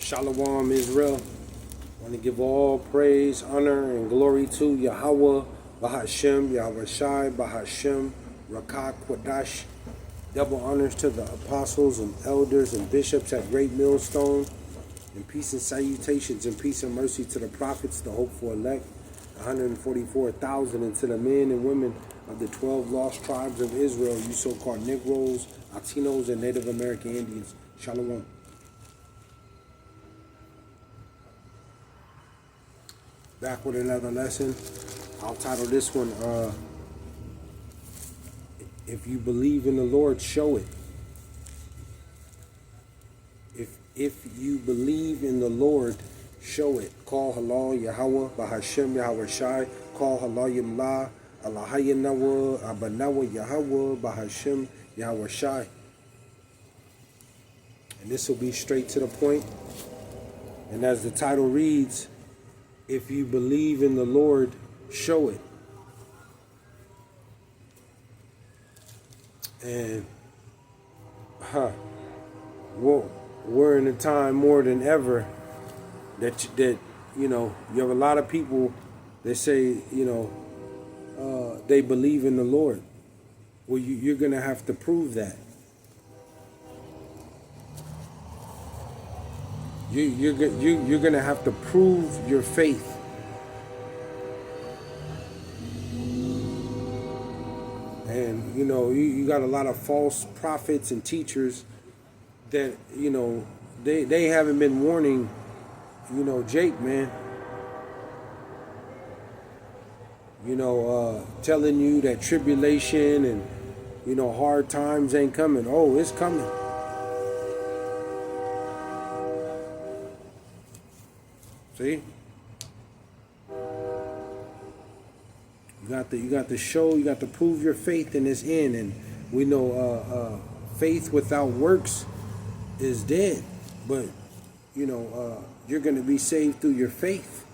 Shalom, Israel. I want to give all praise, honor, and glory to Yahawah, Bahasham, Yahawashi, Bahasham, Rakah, Quadash. Double honors to the apostles and elders and bishops at Great Millstone. And peace and salutations and peace and mercy to the prophets, the hopeful elect, 144,000, and to the men and women of the 12 lost tribes of Israel, you so-called Negroes, Latinos, and Native American Indians. Shalom. Back with another lesson. I'll title this one, If You Believe in the Lord, Show It. If you believe in the Lord, show it. Call halal Yahawah, Bahasham, Yahawashi. Call halal Yamla, Allahayanawa, Abanawa, Yahawah, Bahasham, Yahawashi. And this will be straight to the point. And as the title reads, if you believe in the Lord, show it. And, we're in a time more than ever that you know, you have a lot of people that say, you know, they believe in the Lord. Well, you're going to have to prove that. You're going to have to prove your faith. And, you know, you got a lot of false prophets and teachers that, you know, they haven't been warning, you know, Jake, man. You know, telling you that tribulation and, you know, hard times ain't coming. Oh, it's coming. See? You got to show, you got to prove your faith in this end. And we know faith without works is dead. But, you know, you're going to be saved through your faith.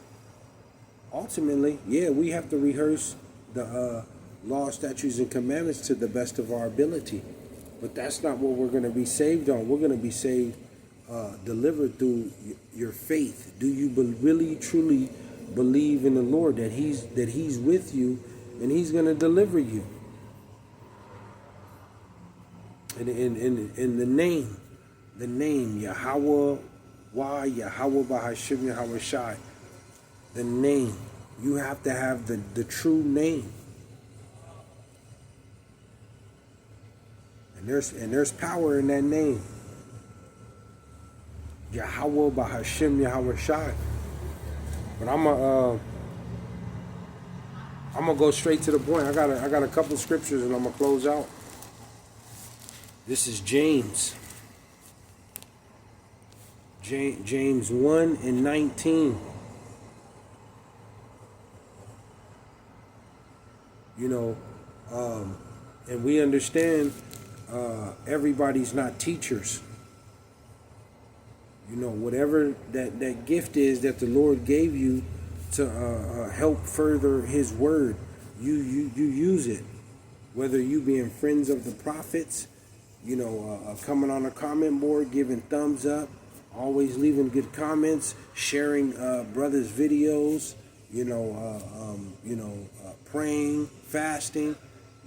Ultimately, yeah, we have to rehearse the law, statutes, and commandments to the best of our ability. But that's not what we're going to be saved on. We're going to be saved, delivered through your faith. Do you really, truly believe in the Lord, that He's with you and He's going to deliver you? And in the name Yahawah, Yahawah, Bahasham, Yahawashi. The name. You have to have the true name. And there's power in that name. Yahawah, Bahasham, Yahawashi. But I'm gonna go straight to the point. I got a couple scriptures and I'm gonna close out. This is James. James 1 and 19. You know, and we understand everybody's not teachers. You know, whatever that gift is that the Lord gave you to help further His word, you use it. Whether you being friends of the prophets, you know, coming on a comment board, giving thumbs up, always leaving good comments, sharing brothers' videos, you know, praying, fasting,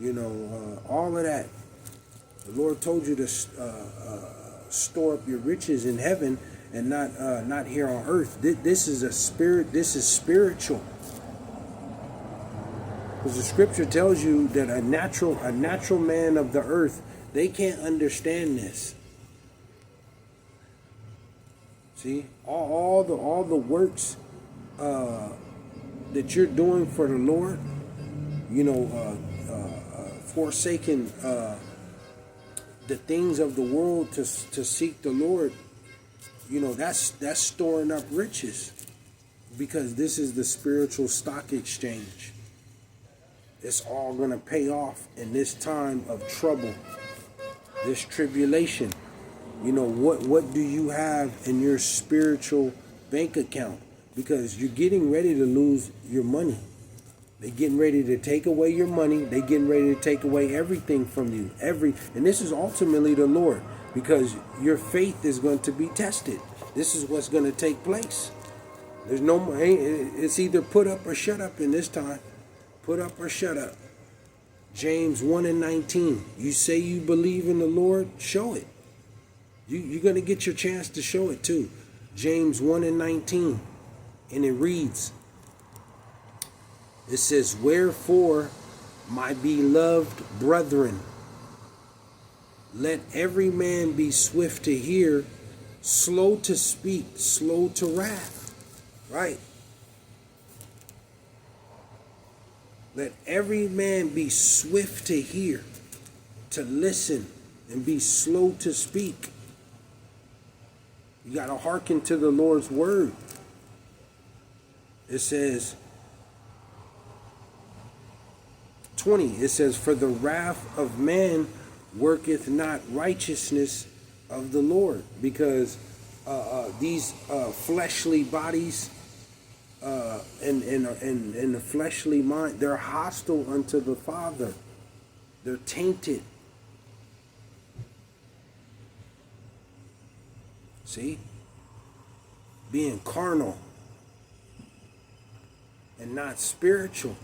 you know, all of that. The Lord told you to store up your riches in heaven and not here on earth. This is a spirit. This is spiritual. Because the scripture tells you that a natural man of the earth, they can't understand this. See, all the works that you're doing for the Lord, you know, forsaking the things of the world to seek the Lord, you know, that's storing up riches, because this is the spiritual stock exchange. It's all going to pay off in this time of trouble, this tribulation. You know, what do you have in your spiritual bank account? Because you're getting ready to lose your money. They're getting ready to take away your money. They're getting ready to take away everything from you. And this is ultimately the Lord. because your faith is going to be tested. This is what's going to take place. There's no more. It's either put up or shut up in this time. Put up or shut up. James 1:19. You say you believe in the Lord, show it. You're going to get your chance to show it too. James 1:19. And it reads, it says, wherefore, my beloved brethren, let every man be swift to hear, slow to speak, slow to wrath. Right? Let every man be swift to hear, to listen, and be slow to speak. You got to hearken to the Lord's word. It says, 20, it says, for the wrath of man worketh not righteousness of the Lord. Because these fleshly bodies and the fleshly mind, they're hostile unto the Father. They're tainted. See? Being carnal and not spiritual.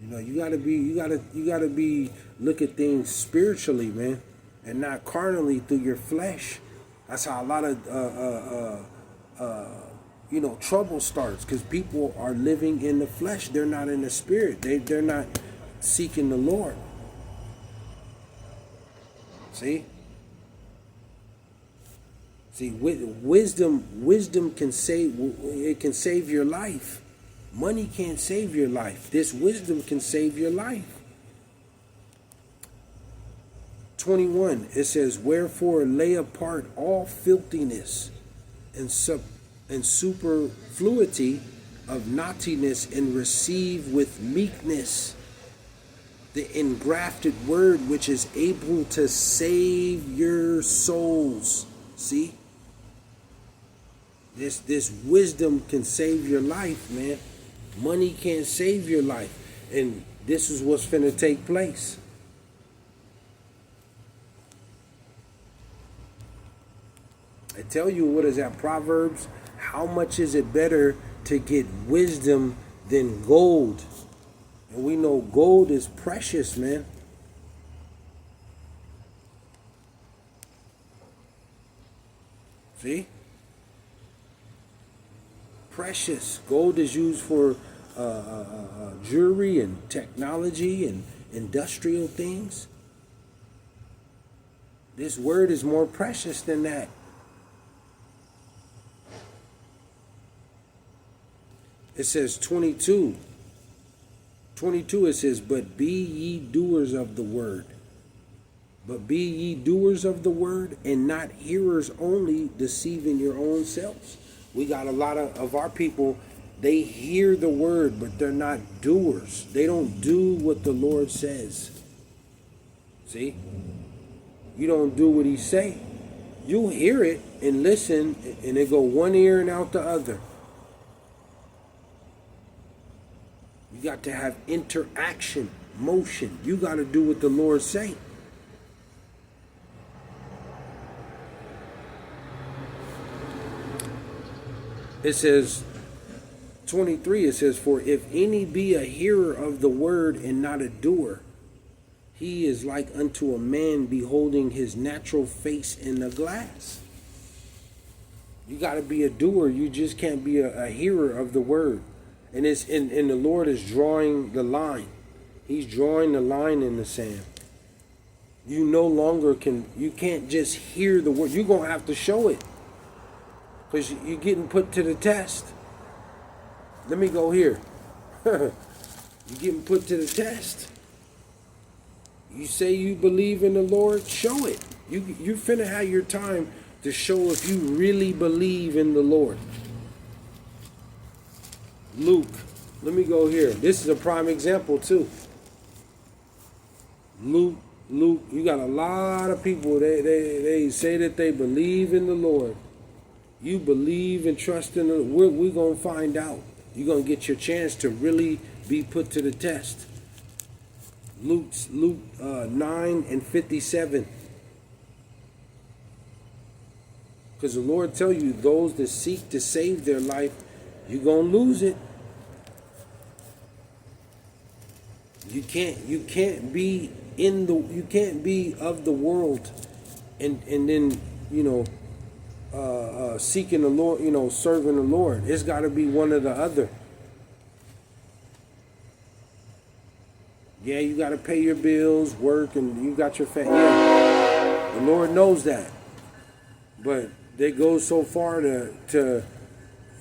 You know, you gotta be look at things spiritually, man, and not carnally through your flesh. That's how a lot of trouble starts, because people are living in the flesh. They're not in the spirit. They're not seeking the Lord. See, wisdom can save. It can save your life. Money can't save your life. This wisdom can save your life. 21, it says, wherefore lay apart all filthiness and superfluity of naughtiness, and receive with meekness the engrafted word, which is able to save your souls. See? This wisdom can save your life, man. Money can't save your life. And this is what's finna take place. I tell you, what is that, Proverbs? How much is it better to get wisdom than gold? And we know gold is precious, man. See? Precious. Gold is used for jewelry and technology and industrial things. This word is more precious than that. It says 22. 22 it says, but be ye doers of the word. But be ye doers of the word, and not hearers only, deceiving your own selves. We got a lot of our people, they hear the word, but they're not doers. They don't do what the Lord says. See? You don't do what he say. You hear it and listen, and it go one ear and out the other. You got to have interaction, motion. You got to do what the Lord say. It says, 23, it says, for if any be a hearer of the word and not a doer, he is like unto a man beholding his natural face in the glass. You got to be a doer. You just can't be a hearer of the word. And the Lord is drawing the line. He's drawing the line in the sand. You no longer you can't just hear the word. You're going to have to show it. Because you're getting put to the test. Let me go here. You're getting put to the test. You say you believe in the Lord, show it. You finna have your time to show if you really believe in the Lord. Luke, let me go here. This is a prime example too. Luke, you got a lot of people, they say that they believe in the Lord. You believe and trust in the Lord. We're going to find out. You're going to get your chance to really be put to the test. Luke 9:57. Because the Lord tell you, those that seek to save their life, you're gonna lose it. You can't be of the world and then seeking the Lord, serving the Lord. It's got to be one or the other. Yeah, you got to pay your bills, work, and you got your yeah, the Lord knows that. But they go so far to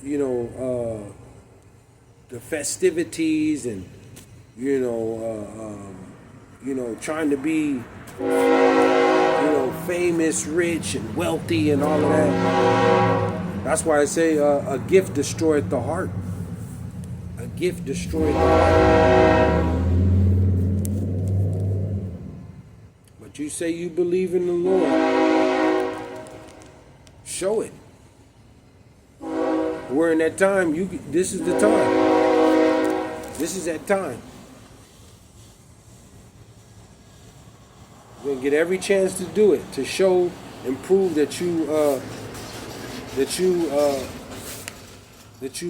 the festivities and trying to be famous, rich, and wealthy, and all of that. That's why I say a gift destroyeth the heart. A gift destroyeth the heart. But you say you believe in the Lord, show it. We're in that time. This is the time. This is that time. You're gonna get every chance to do it, to show and prove that you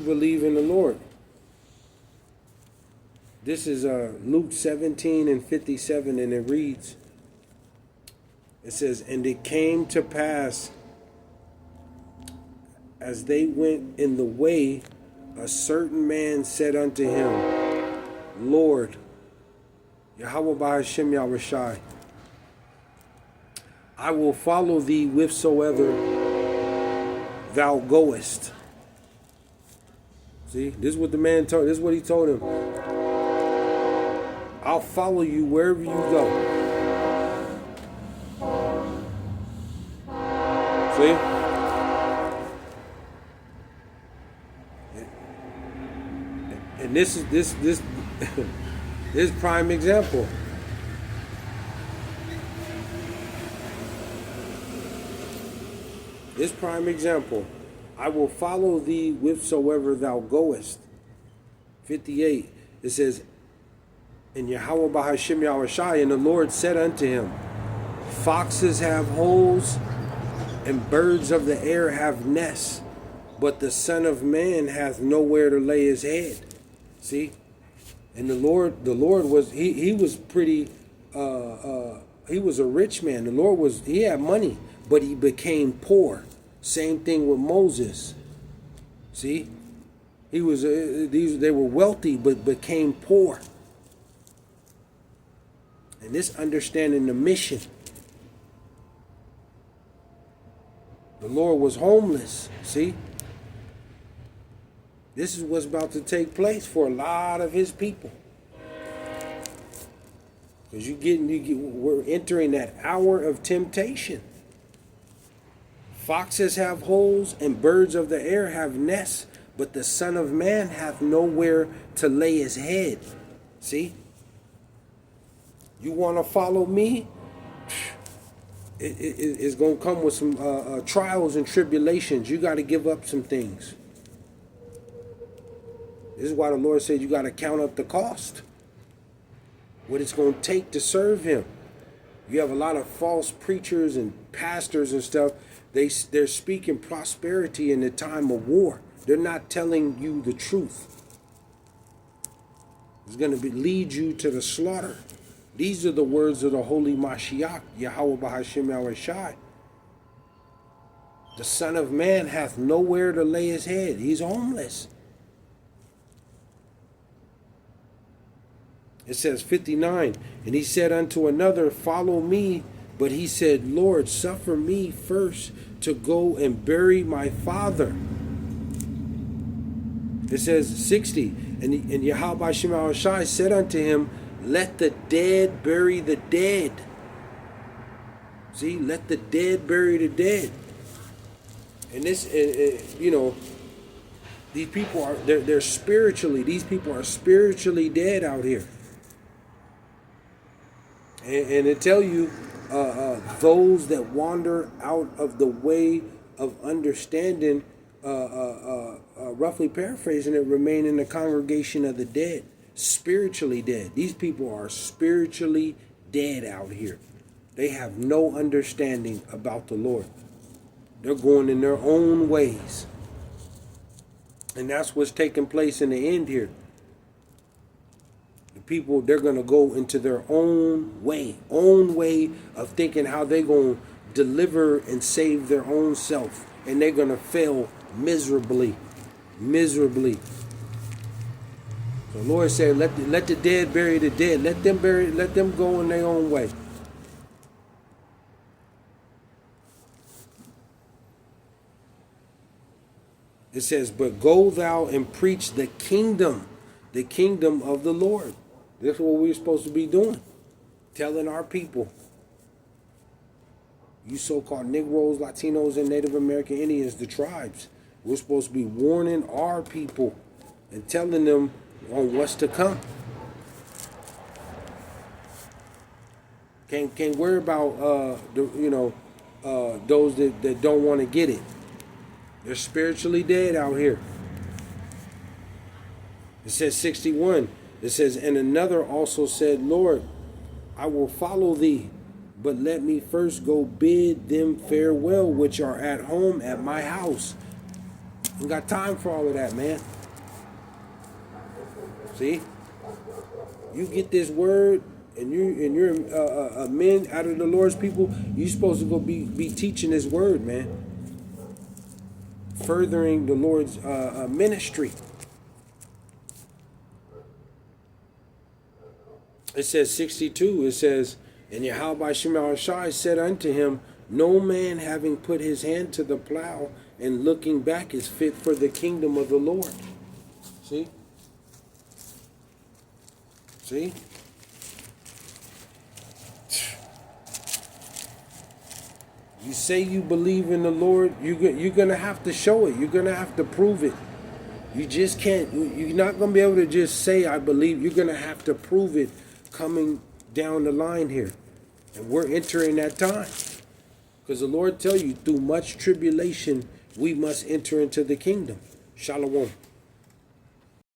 believe in the Lord. This is Luke 17:57, and it reads. It says, "And it came to pass, as they went in the way, a certain man said unto him, Lord, Yahawah Bahasham Yahawashi, I will follow thee whithersoever thou goest." See, this is what the man told. This is what he told him. I'll follow you wherever you go. See? And this is this this prime example. This prime example. I will follow thee whithersoever thou goest. 58. It says, "In Yahawah Bahasham Yahawashi, and the Lord said unto him, Foxes have holes, and birds of the air have nests, but the Son of Man hath nowhere to lay his head." See? And the Lord was he was pretty he was a rich man. The Lord he had money, but he became poor. Same thing with Moses. See? He was they were wealthy but became poor. And this understanding the mission. The Lord was homeless. See? This is what's about to take place for a lot of his people. Because we're entering that hour of temptation. Foxes have holes and birds of the air have nests, but the Son of Man hath nowhere to lay his head. See? You want to follow me? It's going to come with some trials and tribulations. You got to give up some things. This is why the Lord said you got to count up the cost. What it's going to take to serve him. You have a lot of false preachers and pastors and stuff. They're speaking prosperity in the time of war. They're not telling you the truth. It's going to lead you to the slaughter. These are the words of the Holy Mashiach, Yahawah Bahasham Yahawashi. The Son of Man hath nowhere to lay his head. He's homeless. It says 59, and he said unto another, Follow me. But he said, Lord, suffer me first to go and bury my father. It says 60, and Yahawah Bahasham Yahawashi said unto him, Let the dead bury the dead. See, let the dead bury the dead. And this, these people are, they're spiritually, these people are spiritually dead out here. And it tell you, those that wander out of the way of understanding, roughly paraphrasing it, remain in the congregation of the dead. spiritually dead. These people are spiritually dead out here. They have no understanding about the Lord. They're going in their own ways. And that's what's taking place in the end here. The people, they're going to go into their own way of thinking how they're going to deliver and save their own self. And they're going to fail miserably. Miserably. The Lord said, let the dead bury the dead. Let them go in their own way. It says, but go thou and preach the kingdom of the Lord. That's what we're supposed to be doing. Telling our people, you so-called Negroes, Latinos, and Native American Indians, the tribes, we're supposed to be warning our people and telling them on what's to come. Can't worry about those that don't want to get it. They're spiritually dead out here. It says 61. It says, and another also said, Lord, I will follow thee, but let me first go bid them farewell which are at home at my house. We got time for all of that, man. See? You get this word, and you're men out of the Lord's people. You're supposed to go be teaching this word, man. Furthering the Lord's ministry. It says 62. It says, and Yahawashi said unto him, no man having put his hand to the plow and looking back is fit for the kingdom of the Lord. See? See? You say you believe in the Lord, you're going to have to show it. You're going to have to prove it. You just can't. You're not going to be able to just say, I believe. You're going to have to prove it coming down the line here. And we're entering that time. Because the Lord tell you, through much tribulation, we must enter into the kingdom. Shalom.